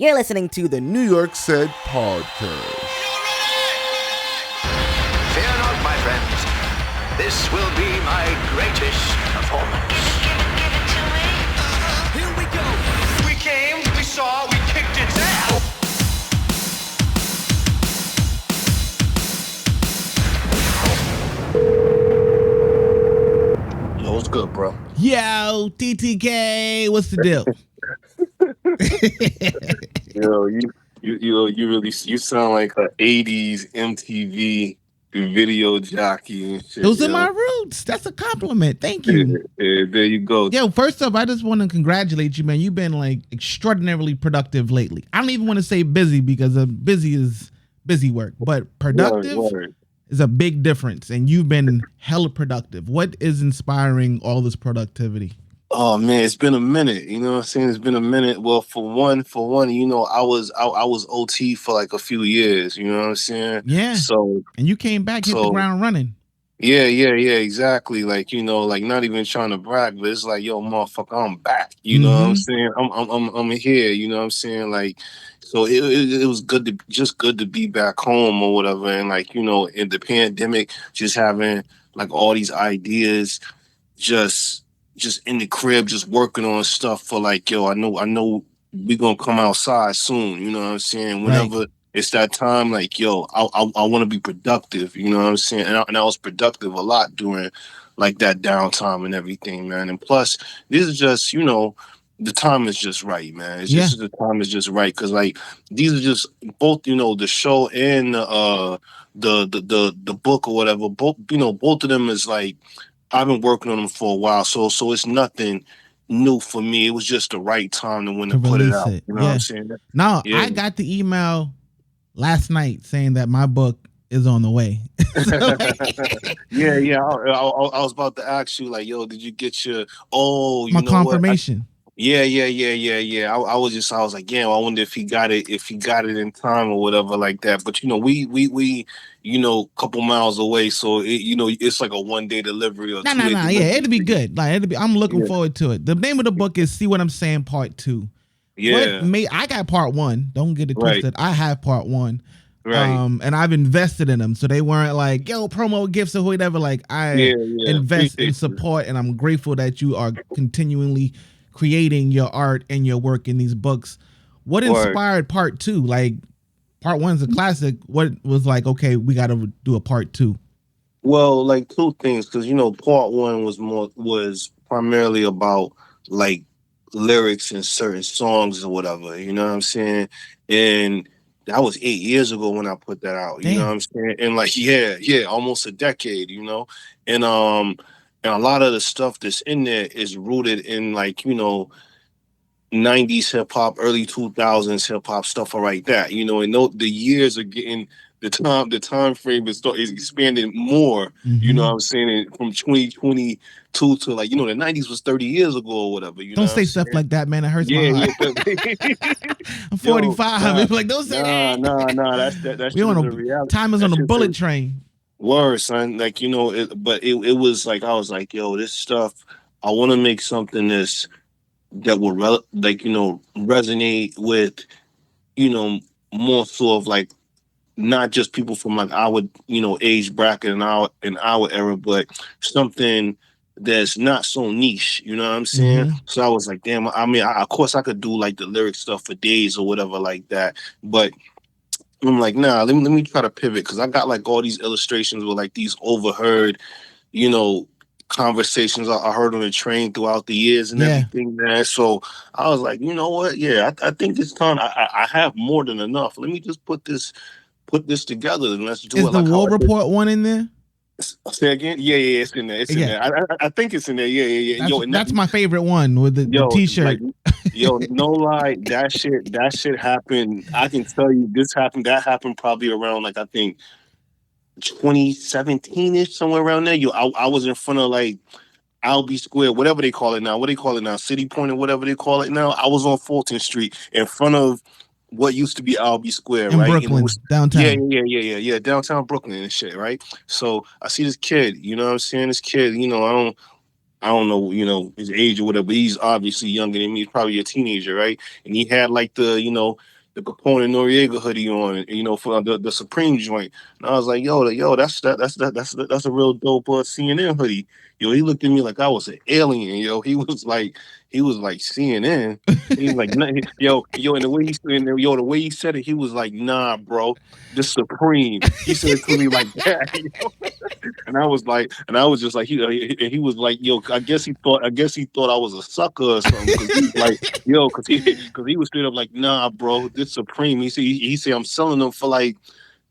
You're listening to the New York Said podcast. Fear not, my friends. This will be my greatest performance. Give it to me. Here we go. We came, we saw, we kicked its ass. Yo, what's good, bro? Yo, TTK, what's the deal? Yo, you sound like an '80s MTV video jockey and shit. Those are my roots. That's a compliment. Thank you. Yeah, there you go. Yo, first off, I just want to congratulate you, man. You've been like extraordinarily productive lately. I don't even want to say busy because busy is busy work, but productive Word. is a big difference. And you've been hella productive. What is inspiring all this productivity? Oh man, it's been a minute. You know what I'm saying? It's been a minute. Well, for one, you know, I was OT for like a few years. You know what I'm saying? Yeah. So And you came back, hit the ground running. yeah, exactly. Like, you know, like not even trying to brag, but it's like, yo, motherfucker, I'm back. You know what I'm saying? I'm here. You know what I'm saying? Like, so it was good to be back home or whatever. And like, you know, in the pandemic, just having like all these ideas, just in the crib, just working on stuff for like, yo, I know we gonna come outside soon. You know what I'm saying? Whenever it's that time, like, yo, I want to be productive. You know what I'm saying? And I was productive a lot during like that downtime and everything, man. And plus, this is just, you know, the time is just right, man. It's just the time is just right because like these are just both, you know, the show and the book or whatever. Both, you know, both of them is like I've been working on them for a while, so it's nothing new for me. It was just the right time to when to put it out. You know what I'm saying? No, I got the email last night saying that my book is on the way. Yeah. I was about to ask you, like, yo, did you get your my confirmation? Yeah. I was like, yeah, I wonder if he got it in time or whatever like that. But you know, we you know, a couple miles away, so you know, it's like a 1-day delivery or 2-day delivery. Yeah, it'll be good. Like I'm looking forward to it. The name of the book is See What I'm Saying Part 2. Yeah. I got Part 1. Don't get it twisted. I have Part 1. Right. And I've invested in them, so they weren't like, yo, promo gifts or whatever. Like I invest in support, and I'm grateful that you are continually creating your art and your work in these books. What inspired Part 2? Like Part 1's a classic. What was like, okay, we got to do a Part 2? Well, like two things, because you know, Part 1 was primarily about like lyrics in certain songs or whatever. You know what I'm saying? And that was 8 years ago when I put that out. You know what I'm saying? And like, yeah, almost a decade. You know, and a lot of the stuff that's in there is rooted in like, you know, 90s hip hop, early 2000s hip hop stuff like that. You know, and the years are getting the time frame is expanding more. You know what I'm saying? And from 2022 to like, you know, the 90s was 30 years ago or whatever. You don't know say stuff like that, man. It hurts my heart. I'm 45. Like, don't say that. Nah. That's we on the reality. Time is on a bullet train. Word, son. Like, you know, it was like I was like, yo, this stuff. I want to make something that will like, you know, resonate with, you know, more so of like not just people from like our, you know, age bracket and our era, but something that's not so niche. You know what I'm saying? So I was like, damn. I mean, of course, I could do like the lyric stuff for days or whatever like that, but I'm like, nah, let me try to pivot because I got like all these illustrations with like these overheard, you know, conversations I heard on the train throughout the years and everything, man. So I was like, you know what? Yeah, I think it's time. I have more than enough. Let me just put this together and let's do it. Is the War Report one in there? Say again? Yeah, it's in there. It's in there. I think it's in there. Yeah. That's my favorite one with the T-shirt. Like, no lie, that shit happened. I can tell you, that happened probably around like I think 2017ish, somewhere around there. I was in front of like Albee Square, whatever they call it now. What do they call it now? City Point or whatever they call it now. I was on Fulton Street in front of what used to be Albee Square, in right? Brooklyn, downtown. Yeah, downtown Brooklyn and shit, right? So I see this kid, you know what I'm saying? This kid, you know, I don't know, his age or whatever, but he's obviously younger than me. He's probably a teenager, right? And he had like the Capone and Noriega hoodie on, for the Supreme joint. And I was like, yo, that's a real dope CNN hoodie. Yo, he looked at me like I was an alien. Yo, he was like CNN. He was like, nah, yo, and the way he said it, he was like, nah, bro, this Supreme. He said it to me like that. And I was just like, he was like, yo, I guess he thought I was a sucker or something, because he was like, yo, because he was straight up like, nah, bro, this Supreme. He said I'm selling them for like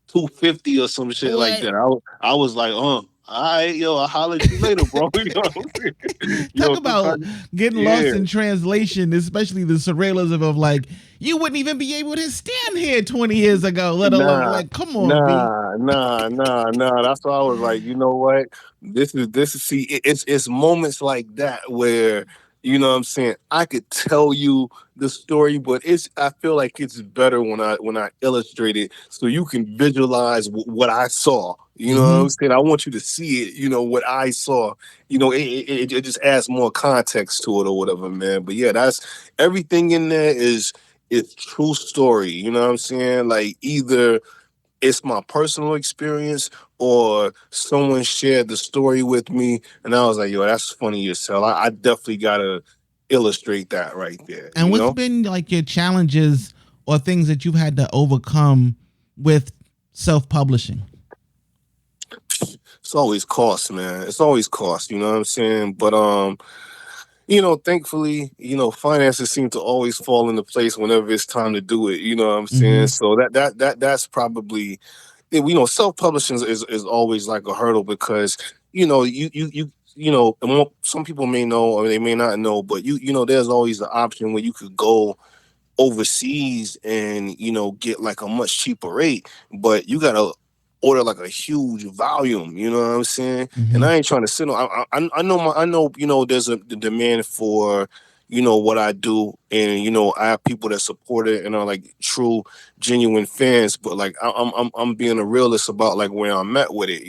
250 or some shit like What? that. I was like, all right, yo, I'll holler at you later, bro. You know what I'm saying? Talk Yo, about getting lost yeah. in translation, especially the surrealism of like you wouldn't even be able to stand here 20 years ago, let alone Nah, like, come on, B. nah. That's why I was like, you know what? This is see, it's moments like that where, what I'm saying, I could tell you the story, but I feel like it's better when I illustrate it so you can visualize what I saw. You know what Mm-hmm. I'm saying? I want you to see it. What I saw. It just adds more context to it or whatever, man. But yeah, that's everything in there is it's true story. You know what I'm saying? Like either it's my personal experience or someone shared the story with me, and I was like, yo, that's funny as hell. I definitely gotta illustrate that right there. And what's been like your challenges or things that you've had to overcome with self-publishing? It's always cost, man. It's always cost. You know what I'm saying? But thankfully, finances seem to always fall into place whenever it's time to do it. You know what I'm saying? Mm-hmm. So that's probably, self-publishing is always like a hurdle, because and some people may know or they may not know, but there's always the option where you could go overseas and get like a much cheaper rate, but you gotta order like a huge volume. You know what I'm saying? And Mm-hmm. I ain't trying to sit on. I know there's a the demand for what I do, and I have people that support it and are like true genuine fans, but like I'm being a realist about like where I'm at with it.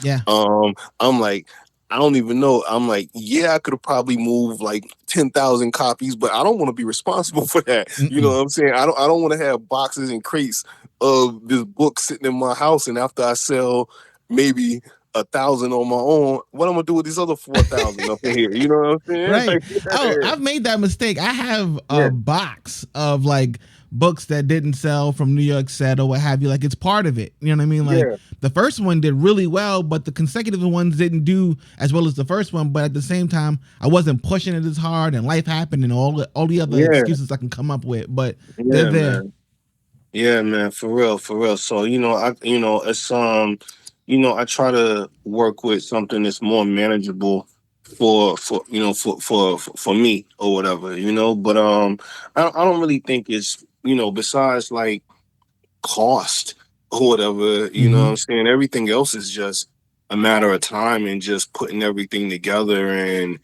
Yeah. I'm like, I don't even know. I'm like, yeah, I could have probably moved like 10,000 copies, but I don't want to be responsible for that. You know Mm-mm. what I'm saying? I don't want to have boxes and crates of this book sitting in my house, and after I sell maybe 1,000 on my own, what I'm gonna do with these other 4,000 up in here? You know what I'm saying? Right. Like, Oh, I've made that mistake. I have yeah, a box of like books that didn't sell from New York Set or what have you. Like it's part of it. You know what I mean? Like yeah, the first one did really well, but the consecutive ones didn't do as well as the first one. But at the same time, I wasn't pushing it as hard, and life happened, and all the other yeah, excuses I can come up with. But they're yeah, there. man. Yeah, man, for real, for real. So, it's I try to work with something that's more manageable for me or whatever. But I don't really think it's, besides like cost or whatever, what Mm-hmm. I'm saying, everything else is just a matter of time and just putting everything together, and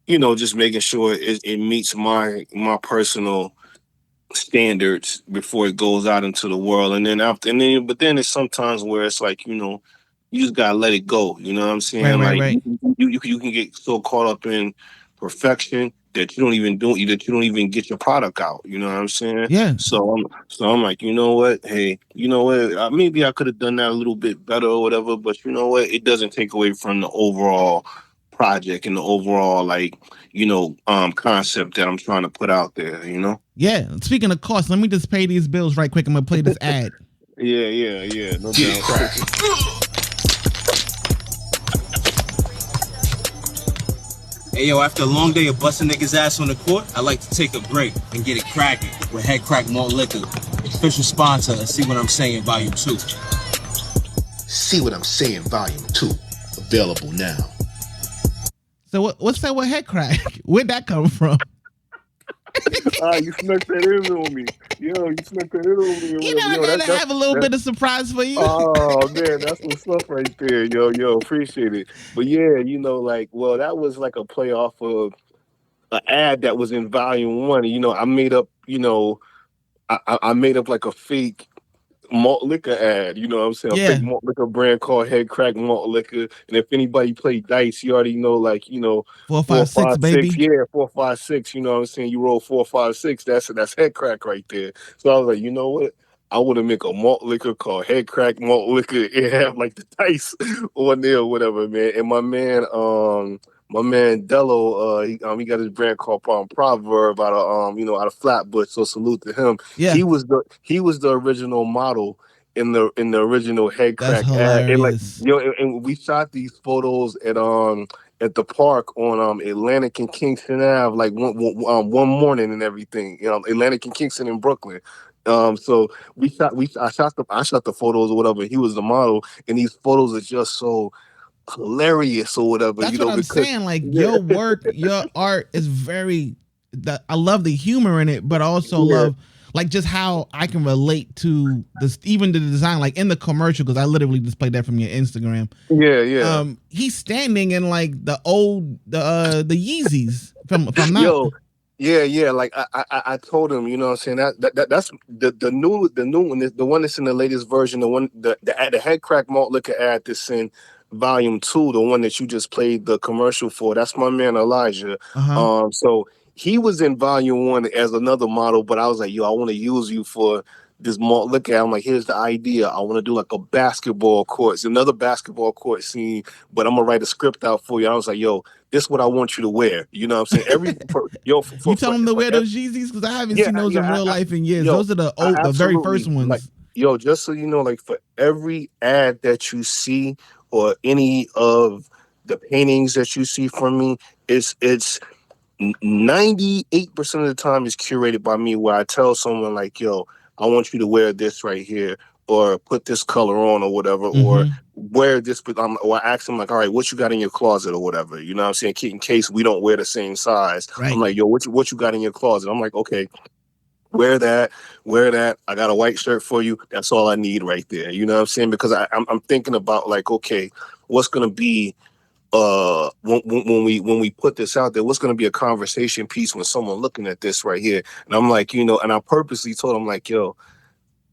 just making sure it meets my personal standards before it goes out into the world. And then but then it's sometimes where it's like, you just gotta let it go. You know what I'm Right. saying? Right. Like Right. you can get so caught up in perfection that you don't even get your product out. You know what I'm saying? Yeah. So I'm like, you know what? Hey, you know what? Maybe I could have done that a little bit better or whatever. But you know what? It doesn't take away from the overall project and the overall like concept that I'm trying to put out there. Yeah. Speaking of cost, let me just pay these bills right quick. I'm gonna play this ad. Yeah, no Get it doubt. cracking. Hey yo, after a long day of busting niggas' ass on the court, I like to take a break and get it cracking with Head Crack Malt Liquor. Official sponsor of See What I'm Saying Volume 2. See What I'm Saying Volume 2. Available now. So what's that with head crack? Where'd that come from? You snuck that in on me. Yo, you snuck that in on me or You whatever. know, I Yo, gotta have a little bit of surprise for you. oh man, that's some stuff right there. Yo, appreciate it. But yeah, like, well, that was like a play off of an ad that was in volume one. I made up, I made up like a fake malt liquor ad. You know what I'm saying? A Yeah, fake malt liquor brand called Head Crack Malt Liquor. And if anybody play dice, you already know, like, 4, 5, 6, 4, 5, 6. baby. Yeah, 4, 5, 6. You know what I'm saying? You roll 4, 5, 6. That's Head Crack right there. So I was like, you know what? I want to make a malt liquor called Head Crack Malt Liquor and have like the dice on there or whatever, man. And my man Dello, he got his brand called Proverb out of out of Flatbush. So salute to him. Yeah, He was the original model in the original Head that's Crack ad. And like hilarious. and we shot these photos at the park on Atlantic and Kingston Ave like one morning and everything. Atlantic and Kingston in Brooklyn. So I shot the photos or whatever. He was the model, and these photos are just so hilarious or whatever, That's what I'm because saying. Like yeah, your work, your art is very. I love the humor in it, but I also yeah, love like just how I can relate to this, even the design, like in the commercial, because I literally displayed that from your Instagram. yeah, yeah. He's standing in like the Yeezys from if I'm not. Yo, yeah, yeah. Like I told him, you know what I'm saying, that's the new one, the one that's in the latest version, the Head Crack Malt Liquor ad that's in volume 2, the one that you just played the commercial for. That's my man Elijah. Uh-huh. So he was in volume 1 as another model, but I was like, yo, I want to use you for this malt liquor. I'm like, here's the idea. I want to do like a basketball court, it's another basketball court scene, but I'm gonna write a script out for you. I was like, yo, this is what I want you to wear. You know what I'm saying? You tell him to wear those Yeezys because I haven't yeah, seen those in yeah, real life in years. yo, Those are the very first absolutely. Like, ones. yo, just so you know, like for every ad that you see or any of the paintings that you see from me, it's 98% of the time is curated by me, where I tell someone like, yo, I want you to wear this right here, or put this color on or whatever, or Mm-hmm. wear this, but or I ask them like, all right, what you got in your closet or whatever, you know what I'm saying, in case we don't wear the same size. I'm Right. like, yo, what you got in your closet? I'm like, okay, wear that, I got a white shirt for you. That's all I need right there. You know what I'm saying? Because I'm thinking about like, okay, what's gonna be when we put this out there, what's going to be a conversation piece when someone looking at this right here. And I'm like, and I purposely told him like, yo,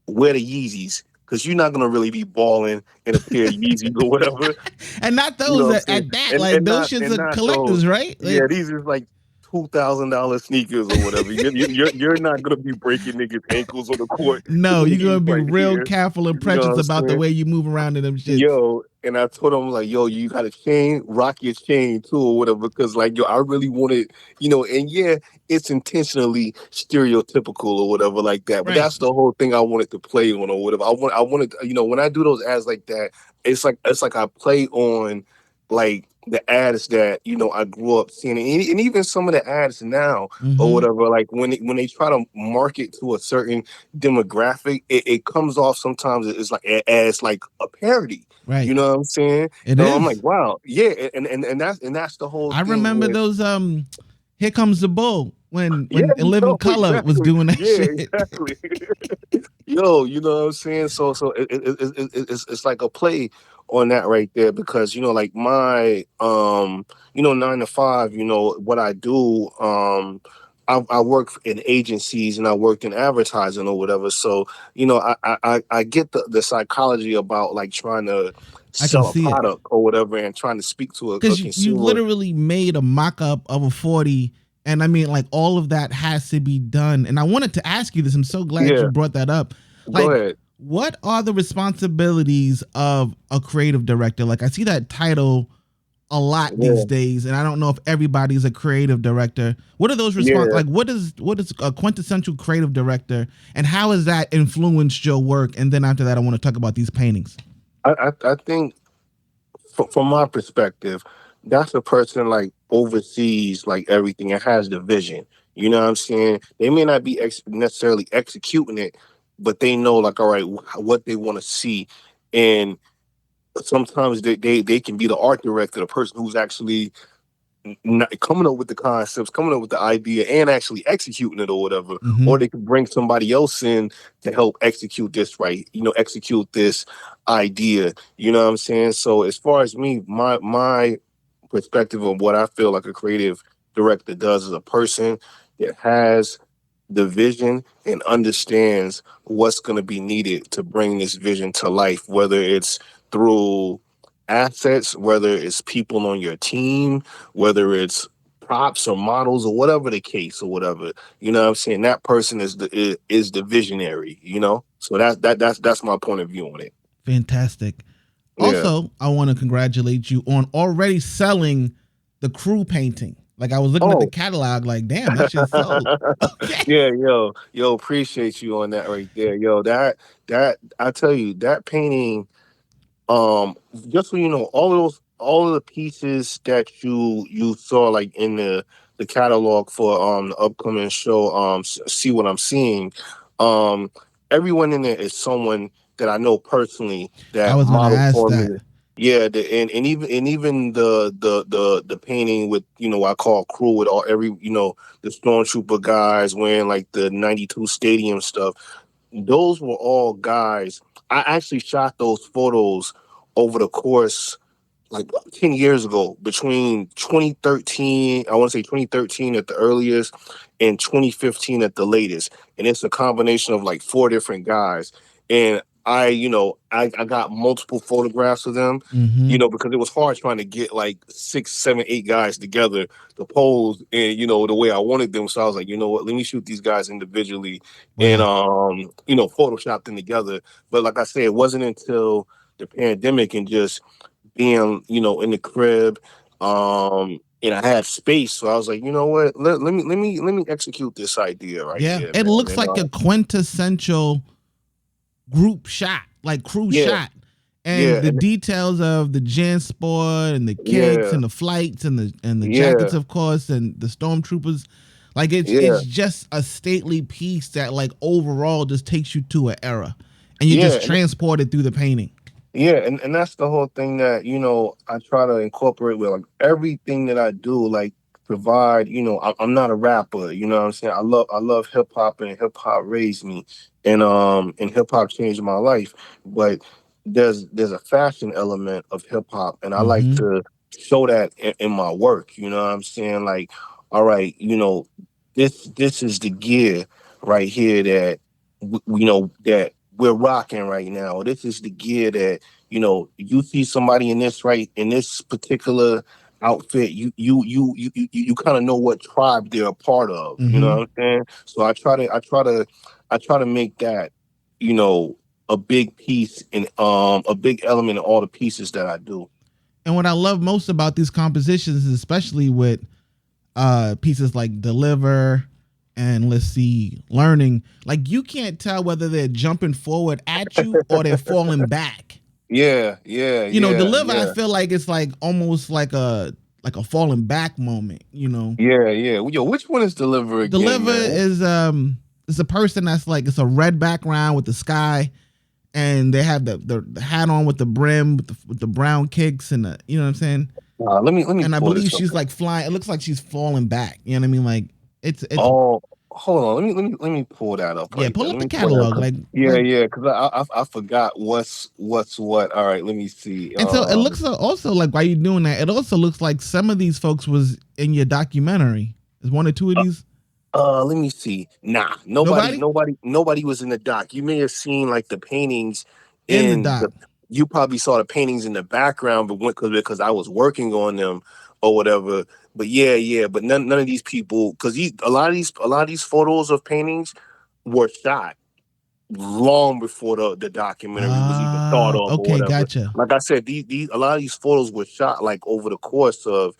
wear the Yeezys, because you're not going to really be balling in a pair of Yeezys or whatever. And not You know those what I'm saying? at that. and Like and those not shits and are not those. collectors, right? Yeah, Like these is like $2,000 sneakers or whatever. You're not gonna be breaking niggas' ankles on the court no, in you're these gonna be right real here. careful and You know what precious I'm about the saying? way you move around in them shits. Yo, and I told him like, yo, you got a chain, rock your chain too, or whatever, because like, yo, I really wanted, and yeah, it's intentionally stereotypical or whatever like that, but Right. that's the whole thing I wanted to play on or whatever. I wanted, when I do those ads like that, it's like I play on like the ads that I grew up seeing, and even some of the ads now or Mm-hmm. whatever. Like when they try to market to a certain demographic, it comes off sometimes it's like as like a parody. You Right. know what I'm saying? It I'm like, is. wow, yeah, and that's the whole I thing remember with. those Here Comes the Bull when Yeah, In Living Color was exactly. doing that Yeah, shit. exactly. Yo, you know what I'm saying? So it's like a play on that right there, because like my 9 to 5, what I do, I work in agencies and I worked in advertising or whatever. So I get the psychology about like trying to I can sell a see it. product or whatever and trying to speak to a Because you consumer. literally made a mock-up of a 40, and I mean like all of that has to be done. And I wanted to ask you this, I'm so glad you Yeah, brought that up. go Like, ahead. what are the responsibilities of a creative director? Like, I see that title a lot these Yeah, days, and I don't know if everybody's a creative director. What are those yeah. like what is a quintessential creative director, and how has that influenced your work? And then after that I want to talk about these paintings. I think from my perspective, that's a person like oversees like everything and has the vision. You know what I'm saying? They may not be necessarily executing it, but they know like, all right, what they want to see. And sometimes they can be the art director, the person who's actually coming up with the concepts, coming up with the idea, and actually executing it or whatever. Mm-hmm. Or they can bring somebody else in to help execute this right. Execute this idea. You know what I'm saying? So as far as me, my perspective of what I feel like a creative director does is a person that has the vision and understands what's going to be needed to bring this vision to life, whether it's through assets, whether it's people on your team, whether it's props or models or whatever the case or whatever. You know what I'm saying? That person is the visionary, you know? So that's my point of view on it. Fantastic. Yeah. Also, I want to congratulate you on already selling the crew painting. Like, I was looking at the catalog, like, damn, that shit sold. Okay. Yeah, yo, appreciate you on that right there. Yo, that I tell you, that painting, just so you know, all of the pieces that you saw like in the catalog for the upcoming show, see what I'm seeing, um everyone in there is someone that I know personally I that was going to modeled ask for that. me. Yeah, and even the painting with, I call crew, with all every, the stormtrooper guys wearing like the 92 stadium stuff. Those were all guys. I actually shot those photos over the course, like 10 years ago, between 2013, I want to say 2013 at the earliest, and 2015 at the latest. And it's a combination of like four different guys. And I got multiple photographs of them, because it was hard trying to get like 6, 7, 8 guys together to pose and, the way I wanted them. So I was like, you know what, let me shoot these guys individually and, Photoshop them together. But like I said, it wasn't until the pandemic and just being, in the crib, and I had space, so I was like, you know what, let me execute this idea right Yeah, here, it man. looks And like a quintessential group shot, like crew yeah, shot. And yeah, the and details of the JanSport and the kicks yeah, and the flights and the yeah, jackets, of course, and the stormtroopers, like it's yeah, just a stately piece that like overall just takes you to an era, and you yeah, just transport it through the painting. yeah, and that's the whole thing that, I try to incorporate with like everything that I do, like provide, I'm not a rapper, you know what I'm saying? I love hip hop, and hip hop raised me, and hip hop changed my life. But there's a fashion element of hip hop, and I like Mm-hmm. to show that in my work, you know what I'm saying? Like, all right, this is the gear right here that that we're rocking right now. This is the gear that, you see somebody in this particular outfit, you kind of know what tribe they're a part of. You know Mm-hmm. what I'm saying? So I try to make that, you know, a big piece and a big element in all the pieces that I do. And what I love most about these compositions, especially with pieces like Deliver and let's see, Learning, like you can't tell whether they're jumping forward at you or they're falling back. Yeah, yeah, yeah, Deliver, I yeah, feel like it's like almost like a falling back moment. yeah, yeah. Yo, which one is Deliver again, Deliver man? is a person that's like, it's a red background with the sky, and they have the hat on with the brim with the brown kicks and the, you know what I'm saying? Let me And I pull this believe up. she's like flying. It looks like she's falling back. You know what I mean? Like it's Oh, hold on. Let me pull that up yeah. right there. Pull up Let the me pull that up. catalog, Yeah, like, yeah. Because I forgot what's what. All right, let me see. and so it looks also like, while you're doing that, it also looks like some of these folks was in your documentary. Is one or two of these? Let me see. Nah, nobody, Nobody nobody, nobody was in the doc. You may have seen like the paintings in the in doc. the. You probably saw the paintings in the background, but because I was working on them or whatever. But yeah, yeah. But none of these people, because a lot of these photos of paintings were shot long before the documentary was even thought of or Okay, whatever. gotcha. Like I said, these a lot of these photos were shot like over the course of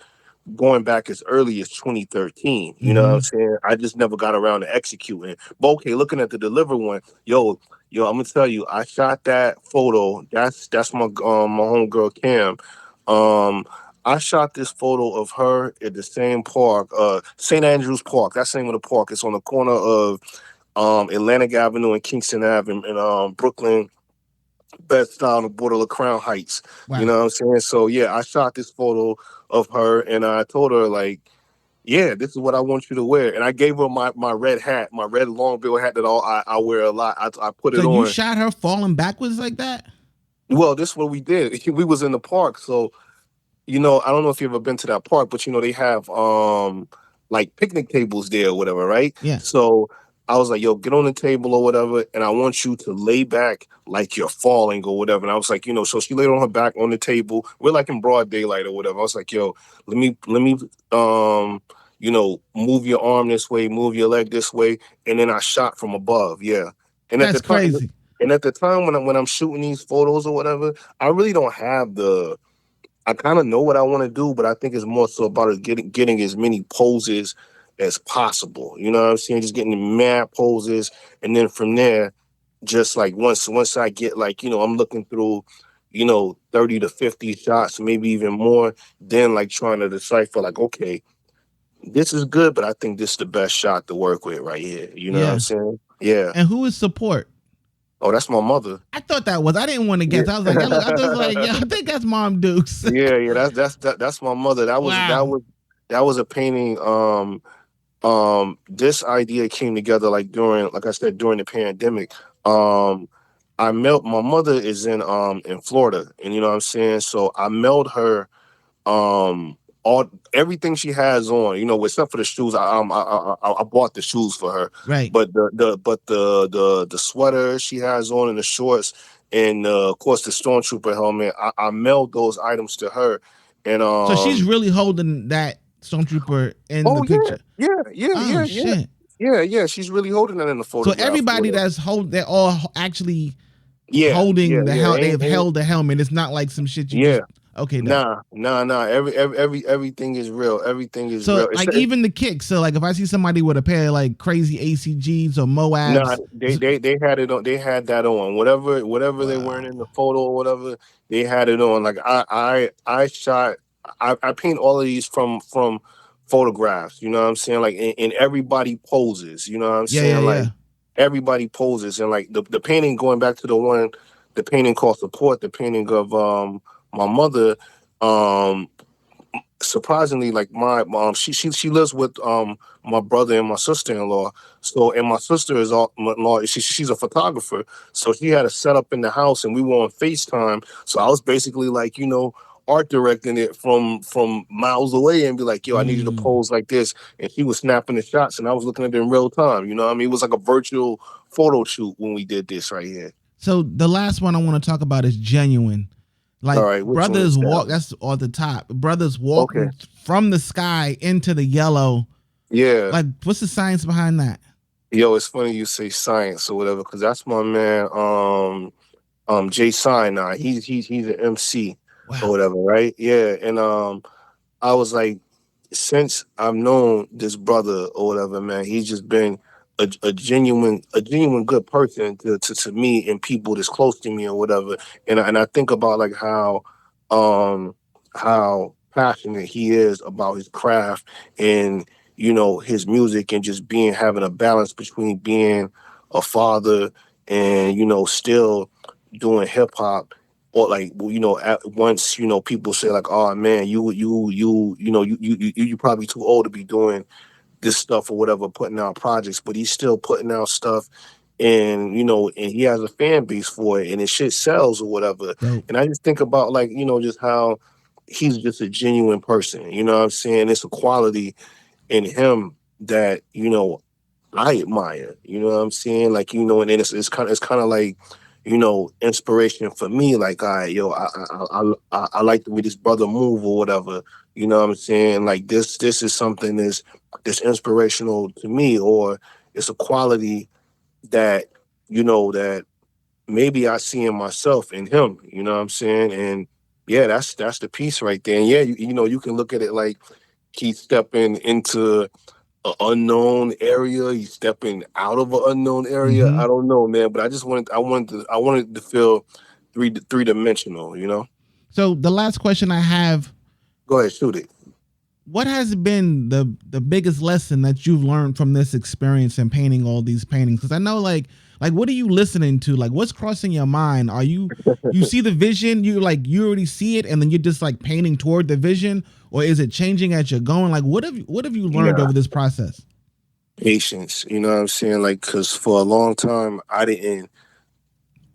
going back as early as 2013. You know what I'm Mm-hmm. saying? I just never got around to executing. But okay, looking at the Deliver one, yo, I'm gonna tell you, I shot that photo. That's my homegirl Cam. Um, I shot this photo of her at the same park, St. Andrews Park. That's the name of the park. It's on the corner of Atlantic Avenue and Kingston Avenue in Brooklyn, Bed-Stuy on the border of Crown Heights. You Wow. know what I'm saying? So yeah, I shot this photo of her and I told her like, yeah, this is what I want you to wear. And I gave her my red hat, my red long bill hat that I wear a lot. I put So it you on. shot her falling backwards like that? Well, this is what we did. We was in the park. So, I don't know if you've ever been to that park, but they have like picnic tables there or whatever, right? Yeah. So I was like, yo, get on the table or whatever, and I want you to lay back like you're falling or whatever. And I was like, so she laid on her back on the table. We're like in broad daylight or whatever. I was like, yo, let me move your arm this way, move your leg this way, and then I shot from above. Yeah. And at the That's time crazy. and at the time when I'm shooting these photos or whatever, I really don't have I kind of know what I want to do, but I think it's more so about getting as many poses as possible. You know what I'm saying? Just getting mad poses, and then from there, just like once I get like I'm looking through, 30 to 50 shots, maybe even more. Then like trying to decipher like, okay, this is good, but I think this is the best shot to work with right here. You know what I'm Yeah. saying? Yeah. And who is support? Oh, that's my mother. I thought that was. I didn't want to Yeah. guess. I was like, I was like, yeah, I think that's Mom Dukes. Yeah. That's my mother. Wow. That was a painting. This idea came together like like I said, during the pandemic. My mother is in Florida, and you know what I'm saying. So I mailed her all everything she has on, except for the shoes. I bought the shoes for her, Right. but the sweater she has on and the shorts, and of course the stormtrooper helmet. I mailed those items to her, and So she's really holding that stormtrooper in the oh picture. Oh yeah. shit. Yeah. She's really holding that in the So photograph. everybody they're all actually Yeah, holding the hell. They've ain't held the helmet. It's not like some shit you yeah. just okay. Dope. Nah. Everything is real. Everything is So real. like even the kicks. So like if I see somebody with a pair of like crazy ACGs or Nah, Moabs. they had it on. They had that on. Whatever they're wearing in the Wow. photo or whatever, they had it on. Like I shot. I paint all of these from photographs. You know what I'm saying? Like and everybody poses. You know what I'm Yeah, yeah, saying? Like yeah. everybody poses, and like the painting, going back to the painting called Support, the painting of my mother. Um, Surprisingly, like my mom, she lives with my brother and my sister-in-law. So, and my sister is all in law, she's a photographer, so she had a setup in the house, and we were on FaceTime. So I was basically like, art directing it from miles away, and be like, yo, I need you to Mm. pose like this, and she was snapping the shots, and I was looking at it in real time. You know what I mean? It was like a virtual photo shoot when we did this right here. So the last one I want to talk about is genuine. All Like right, which one brothers is walk. that? That's on the top. Brothers Okay, walking from the sky into the yellow. yeah. Like what's the science behind that? Yo, it's funny you say science or whatever, because that's my man, Jay Sinai. He's an MC or Wow. whatever, right? Yeah. And I was like, since I've known this brother or whatever, man, he's just been a genuine good person to me and people that's close to me or whatever. And I think about like um how passionate he is about his craft, and his music, and just having a balance between being a father and still doing hip hop. Or like, at once, people say like, oh man, you probably too old to be doing this stuff or whatever, putting out projects, but he's still putting out stuff, and and he has a fan base for it, and his shit sells or whatever. Dope. And I just think about like, just how he's just a genuine person. You know what I'm saying? It's a quality in him that I admire. You know what I'm saying? Like, and then it's kind of like, inspiration for me. Like, all right, yo, I like the way this brother move or whatever. You know what I'm saying? Like this is something that's inspirational to me, or it's a quality that that maybe I see in myself in him. You know what I'm saying? And yeah, that's the piece right there. And yeah, you can look at it like he's stepping into an unknown area. He's stepping out of an unknown area. Mm-hmm. I don't know, man. But I wanted to feel three dimensional. So the last question I have: Go ahead, shoot it. what has been the biggest lesson that you've learned from this experience in painting all these paintings? Because I know like what are you listening to? Like what's crossing your mind? Are you see the vision? You already see it, and then you're just like painting toward the vision, or is it changing as you're going? Like what have you learned Nah, over this process? patience. You know what I'm saying? Like, cause for a long time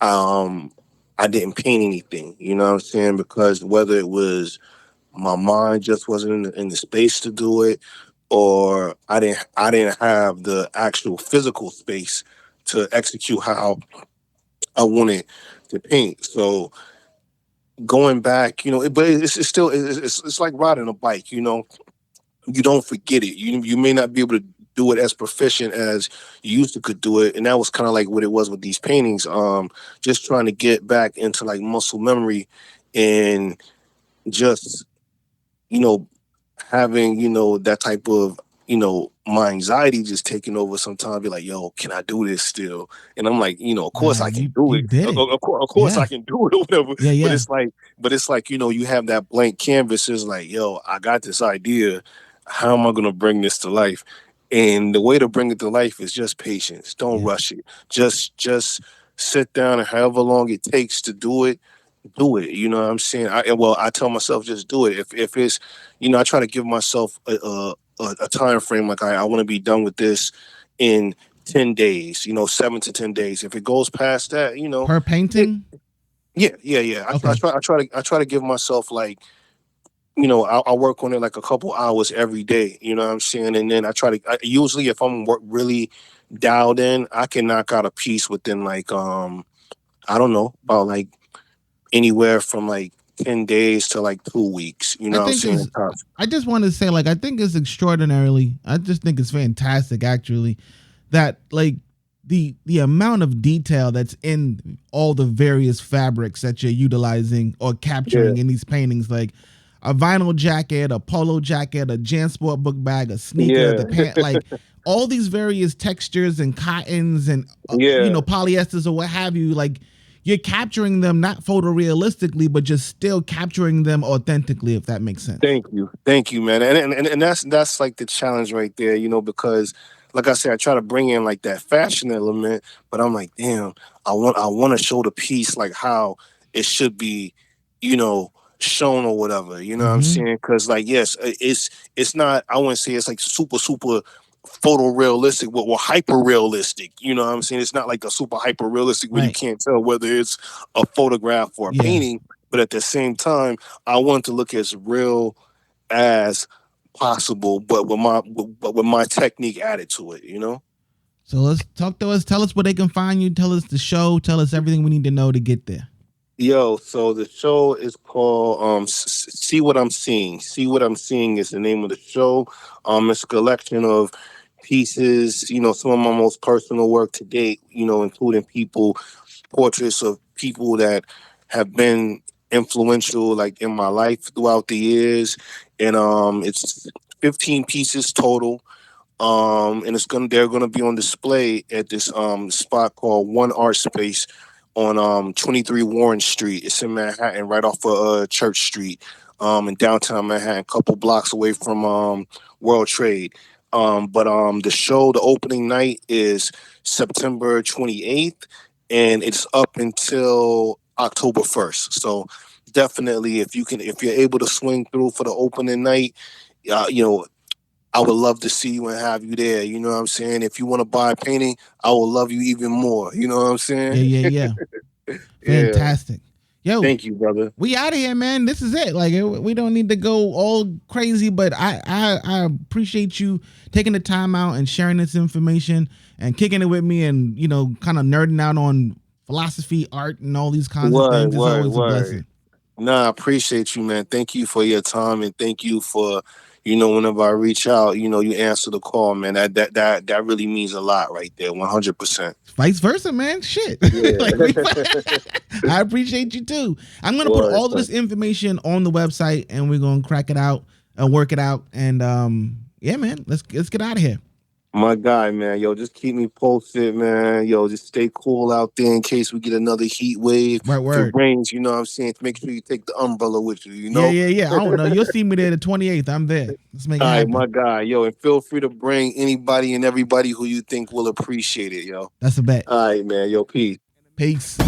um I didn't paint anything. You know what I'm saying? Because whether it was my mind just wasn't in the space to do it, or I didn't have the actual physical space to execute how I wanted to paint. So going back, but it's still it's like riding a bike. You don't forget it. You may not be able to do it as proficient as you used to could do it, and that was kind of like what it was with these paintings. Just trying to get back into like muscle memory, and just you know having that type of my anxiety just taking over. Sometimes be like, yo, can I do this still? And I'm like, of course Nah, I can do you it. did it. Of course Yeah. I can do it or whatever. Yeah, but yeah. it's like but it's like you have that blank canvas. Is like, yo, I got this idea. How am I going to bring this to life? And the way to bring it to life is just patience. Don't Yeah. rush it. Just sit down, and however long it takes to do it, do it. You know what I'm saying? I tell myself, just do it. If it's, I try to give myself a time frame. Like, I want to be done with this in 10 days. 7 to 10 days. If it goes past that, Per it, painting? yeah. Okay. I try to give myself, like, I work on it like a couple hours every day. You know what I'm saying? And then usually if I'm really dialed in, I can knock out a piece within, like, I don't know, about like anywhere from like 10 days to like 2 weeks. You I know what I'm think saying? is I just want to say, like, I think it's extraordinarily. I just think it's fantastic, actually, that like the amount of detail that's in all the various fabrics that you're utilizing or capturing in these paintings, like a vinyl jacket, a polo jacket, a JanSport book bag, a sneaker, Yeah. the pant, like all these various textures and cottons and Yeah. polyesters or what have you, like you're capturing them not photorealistically, but just still capturing them authentically, if that makes sense. Thank you, man. And that's like the challenge right there, because like I said, I try to bring in like that fashion element, but I'm like, damn, I want to show the piece like how it should be, you know, shown or whatever. You know what I'm Mm-hmm. saying? Because, like, yes, it's not. I wouldn't say it's like super photorealistic, but we're hyper realistic. You know what I'm saying? It's not like a super hyper realistic where you Right. can't tell whether it's a photograph or a Yeah. painting. But at the same time, I want it to look as real as possible, but with my technique added to it. So let's talk to us. Tell us where they can find you. Tell us the show. Tell us everything we need to know to get there. Yo, so the show is called See What I'm Seeing. See What I'm Seeing is the name of the show. It's a collection of pieces, some of my most personal work to date, including portraits of people that have been influential, like, in my life throughout the years. And it's 15 pieces total. And they're gonna be on display at this spot called One Art Space on 23 Warren Street. It's in Manhattan, right off of Church Street, in downtown Manhattan, a couple blocks away from World Trade. But the opening night is September 28th, and it's up until October 1st. So definitely, if you're able to swing through for the opening night, uh, you know, I would love to see you and have you there. You know what I'm saying? If you want to buy a painting, I will love you even more. You know what I'm Yeah, saying? yeah, yeah. Yeah. Fantastic. Yo, Thank you, brother. we out of here, man. This is it. Like, we don't need to go all crazy, but I appreciate you taking the time out and sharing this information and kicking it with me, and kind of nerding out on philosophy, art, and all these kinds of things. It's always a Word. blessing. Nah, I appreciate you, man. Thank you for your time, and thank you for, whenever I reach out, you answer the call, man. That really means a lot right there. 100%. Vice versa, man. Shit. Yeah. Like I appreciate you too. I'm gonna put all of this information on the website, and we're gonna crack it out and work it out. And yeah, man, let's get out of here. My guy, man. Yo, just keep me posted, man. Yo, just stay cool out there in case we get another heat wave. If it rains, you know what I'm saying? Make sure you take the umbrella with you, Yeah. I don't know. You'll see me there the 28th. I'm there. Let's make it happen. All right, my guy. Yo, and feel free to bring anybody and everybody who you think will appreciate it, yo. That's a bet. All right, man. Yo, peace. Peace.